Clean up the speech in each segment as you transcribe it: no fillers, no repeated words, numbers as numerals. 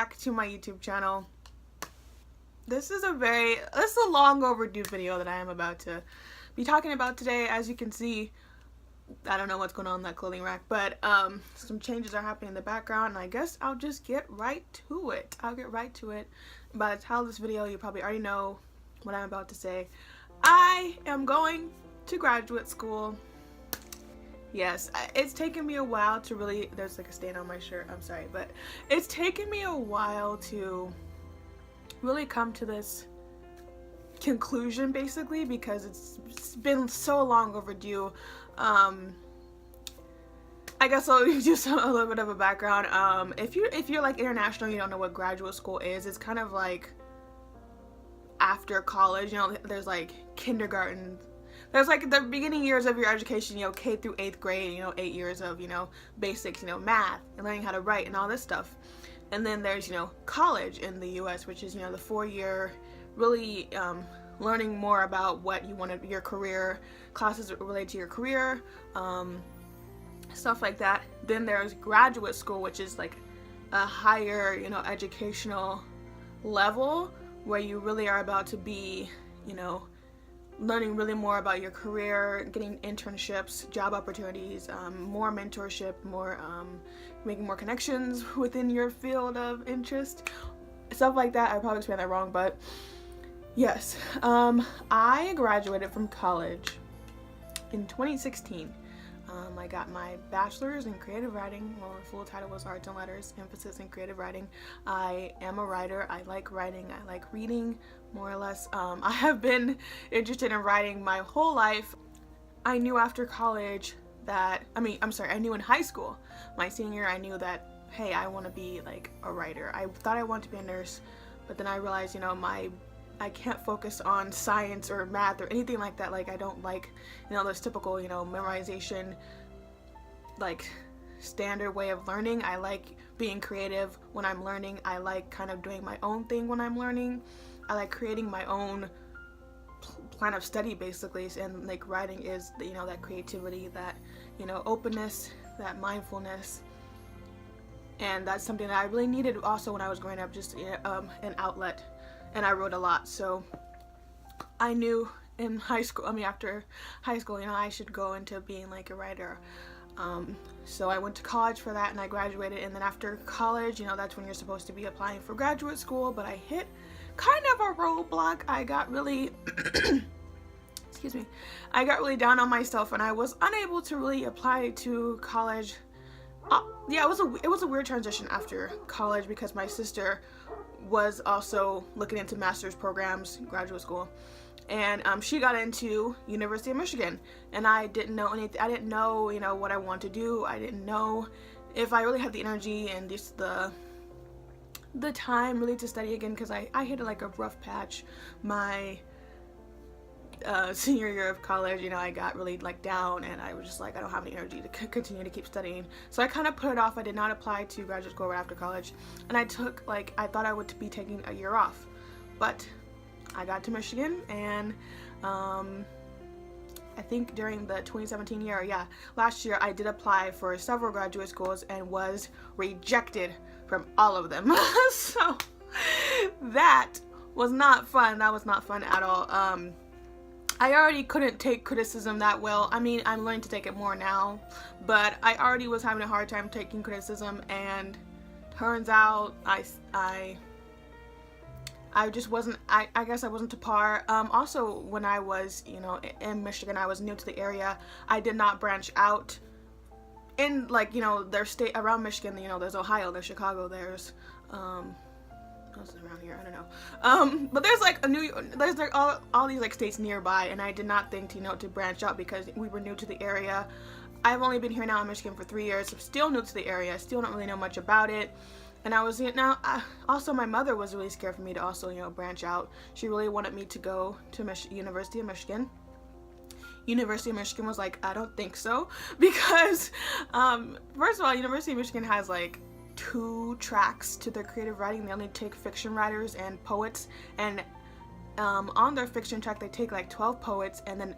back to my YouTube channel. This is a long overdue video that I am about to be talking about today. As you can see, I don't know what's going on in that clothing rack, but some changes are happening in the background, and I guess I'll just get right to it. By the time of this video, you probably already know what I'm about to say. I am going to graduate school. Yes, it's taken me a while to really, there's like a stain on my shirt, I'm sorry, but it's taken me a while to really come to this conclusion, basically, because it's been so long overdue. I guess I'll give you a little bit of a background. If you're like international, you don't know what graduate school is. It's kind of like after college, you know, there's like kindergarten. There's like the beginning years of your education, you know, K through 8th grade, you know, 8 years of, you know, basics, you know, math and learning how to write and all this stuff. And then there's, you know, college in the US, which is, you know, the 4-year really learning more about what you want to, your career, classes related to your career, stuff like that. Then there's graduate school, which is like a higher, you know, educational level where you really are about to be, you know, learning really more about your career, getting internships, job opportunities, more mentorship, more making more connections within your field of interest, stuff like that. I probably explained that wrong, but yes, I graduated from college in 2016. I got my bachelor's in creative writing. Well, the full title was arts and letters, emphasis in creative writing. I am a writer. I like writing. I like reading, more or less. I have been interested in writing my whole life. I knew after college that, I knew in high school, my senior year, I knew that, hey, I want to be like a writer. I thought I wanted to be a nurse, but then I realized, you know, I can't focus on science or math or anything like that. Like, I don't like, you know, those typical, you know, memorization, like, standard way of learning. I like being creative when I'm learning. I like kind of doing my own thing when I'm learning. I like creating my own plan of study, basically. And like, writing is, you know, that creativity, that, you know, openness, that mindfulness. And that's something that I really needed also when I was growing up, just an outlet. And I wrote a lot, so I knew in high school, after high school, you know, I should go into being like a writer. So I went to college for that, and I graduated. And then after college, you know, that's when you're supposed to be applying for graduate school, but I hit kind of a roadblock. I got really excuse me, I got really down on myself, and I was unable to really apply to college. Yeah, it was a weird transition after college, because my sister was also looking into master's programs, graduate school, and she got into University of Michigan, and I didn't know anything. I didn't know, you know, what I wanted to do. I didn't know if I really had the energy and just the time really to study again, because I hit like a rough patch my senior year of college. You know, I got really like down, and I was just like, I don't have any energy to continue to keep studying. So I kind of put it off. I did not apply to graduate school right after college, and I took, like, I thought I would be taking a year off, but I got to Michigan, and I think during the 2017 year, yeah, last year, I did apply for several graduate schools and was rejected from all of them. So that was not fun. That was not fun at all. I already couldn't take criticism that well. I mean, I'm learning to take it more now, but I already was having a hard time taking criticism, and turns out I just wasn't, I guess I wasn't to par. Also, when I was, you know, in Michigan, I was new to the area. I did not branch out in, like, you know, their state around Michigan. You know, there's Ohio, there's Chicago, there's what's around here, I don't know, but there's like there's like all these like states nearby, and I did not think, you know, to branch out, because we were new to the area. I've only been here now in Michigan for 3 years. I'm still new to the area, still don't really know much about it. And I was, you know, also my mother was really scared for me to also, you know, branch out. She really wanted me to go to University of Michigan. University of Michigan was like, I don't think so, because first of all, University of Michigan has like 2 tracks to their creative writing. They only take fiction writers and poets, and on their fiction track they take like 12 poets, and then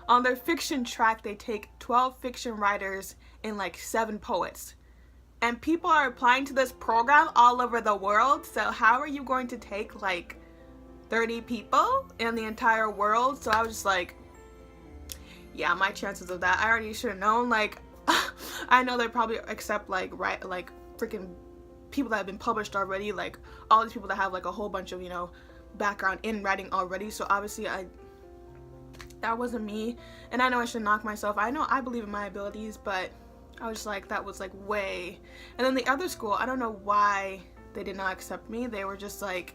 on their fiction track they take 12 fiction writers and like 7 poets. and people are applying to this program all over the world. So how are you going to take like 30 people in the entire world? So I was just like, yeah, my chances of that, I already should have known. Like, I know they probably accept like freaking people that have been published already, like all these people that have like a whole bunch of, you know, background in writing already. So obviously that wasn't me, and I know I should knock myself. I know I believe in my abilities, but I was just like, that was like way. And then the other school, I don't know why they did not accept me. They were just like,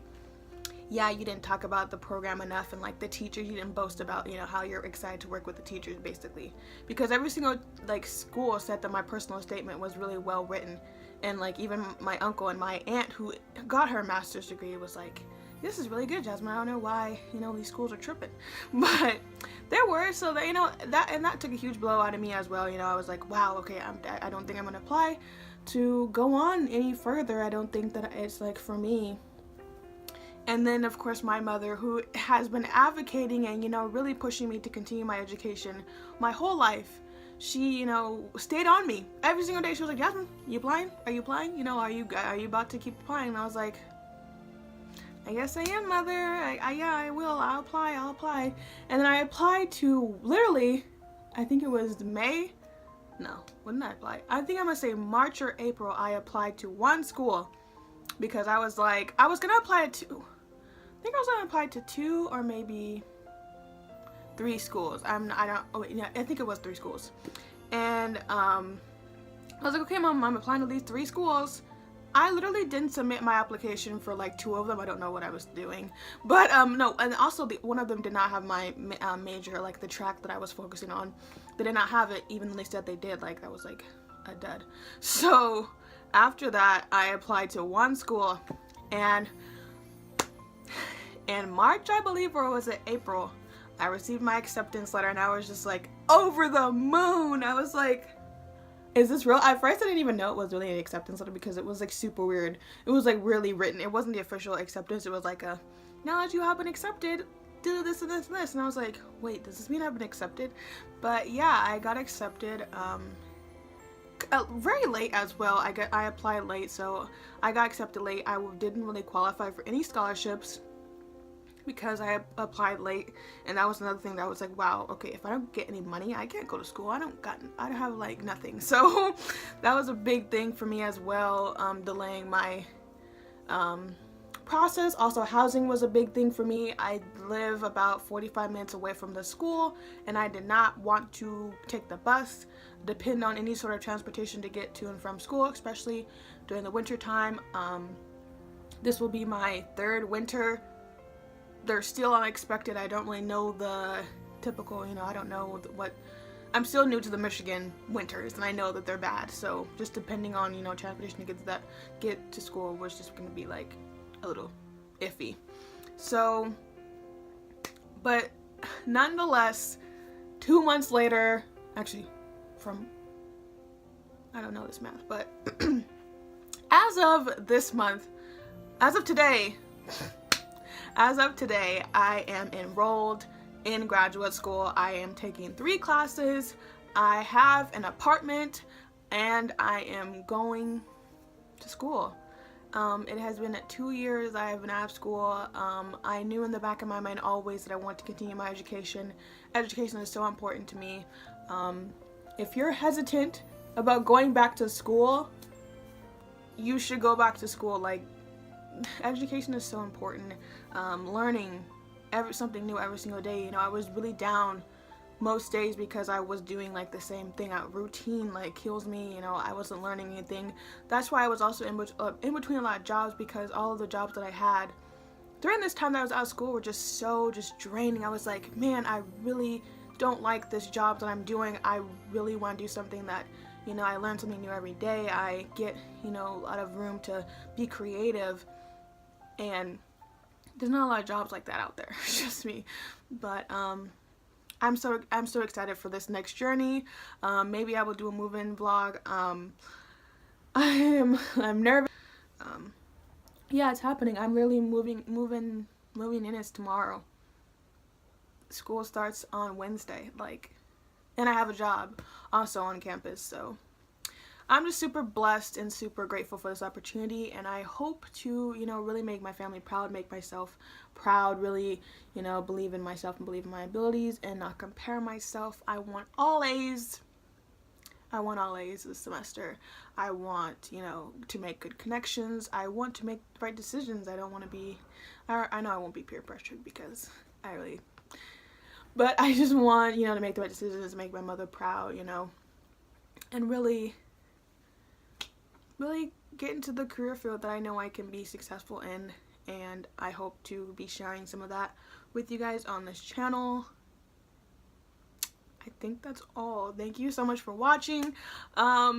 yeah, you didn't talk about the program enough, and like the teachers, you didn't boast about, you know, how you're excited to work with the teachers, basically. Because every single like school said that my personal statement was really well written, and like even my uncle and my aunt who got her master's degree was like, this is really good, Jasmine. I don't know why, you know, these schools are tripping. But there were, so that, you know, that took a huge blow out of me as well. You know, I was like, wow, okay, I don't think I'm gonna apply to go on any further. I don't think that it's like for me. And then of course my mother, who has been advocating and, you know, really pushing me to continue my education my whole life, she, you know, stayed on me every single day. She was like, Jasmine, you applying? Are you applying? You know, are you about to keep applying? And I was like, I guess I am, Mother. Yeah, I will. I'll apply. And then I applied to literally, I think it was May. No, when did I apply? I think I'm gonna say March or April. I applied to one school because I was like, I was gonna apply to two. I think I was gonna apply to 2 or maybe 3 schools. I think it was 3 schools. And I was like, okay, Mom, I'm applying to these 3 schools. I literally didn't submit my application for like 2 of them. I don't know what I was doing, but no. And also one of them did not have my major, like the track that I was focusing on. They did not have it, even though they said they did. Like that was like a dud. So after that, I applied to one school, and in March, I believe, or was it April, I received my acceptance letter, and I was just like over the moon. I was like, is this real? At first I didn't even know it was really an acceptance letter because it was like super weird. It was like really written. It wasn't the official acceptance. It was like a, now that you have been accepted, do this and this and this. And I was like, wait, does this mean I've been accepted? But yeah, I got accepted very late as well. I applied late, so I got accepted late. I didn't really qualify for any scholarships because I applied late, and that was another thing that was like, wow, okay, if I don't get any money, I can't go to school. I have like nothing. So that was a big thing for me as well, delaying my process. Also, housing was a big thing for me. I live about 45 minutes away from the school, and I did not want to take the bus, depend on any sort of transportation to get to and from school, especially during the winter time. This will be my 3rd winter. They're still unexpected. I don't really know the typical, you know, I don't know what, I'm still new to the Michigan winters, and I know that they're bad. So just depending on, you know, transportation to get to school was just going to be like a little iffy. So, but nonetheless, 2 months later, actually I don't know this math, but as of today, I am enrolled in graduate school. I am taking 3 classes. I have an apartment, and I am going to school. It has been 2 years I have been out of school. I knew in the back of my mind always that I want to continue my education. Education is so important to me. If you're hesitant about going back to school, you should go back to school. Like, education is so important. Learning something new every single day. You know, I was really down most days because I was doing like the same thing. Routine like kills me. You know, I wasn't learning anything. That's why I was also in between a lot of jobs, because all of the jobs that I had during this time that I was out of school were just draining. I was like, man, I really don't like this job that I'm doing. I really want to do something that, you know, I learn something new every day. I get, you know, a lot of room to be creative, and there's not a lot of jobs like that out there. It's just me. But I'm so excited for this next journey. Maybe I will do a move-in vlog. I'm nervous. Yeah, it's happening. I'm really moving in. It's tomorrow. School starts on Wednesday, like, and I have a job also on campus, so I'm just super blessed and super grateful for this opportunity, and I hope to, you know, really make my family proud, make myself proud, really, you know, believe in myself and believe in my abilities and not compare myself. I want all A's. I want all A's this semester. I want, you know, to make good connections. I want to make the right decisions. I don't want to be, I know I won't be peer pressured because I really, but I just want, you know, to make the right decisions, make my mother proud, you know, and really get into the career field that I know I can be successful in, and I hope to be sharing some of that with you guys on this channel. I think that's all. Thank you so much for watching.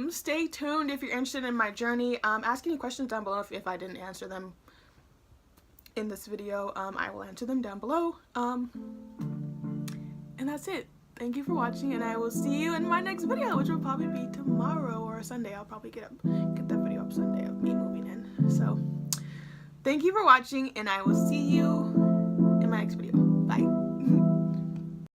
Stay tuned if you're interested in my journey. Ask any questions down below if I didn't answer them in this video. I will answer them down below. And that's it. Thank you for watching, and I will see you in my next video, which will probably be tomorrow or Sunday. I'll probably get that video up Sunday of me moving in. So thank you for watching, and I will see you in my next video.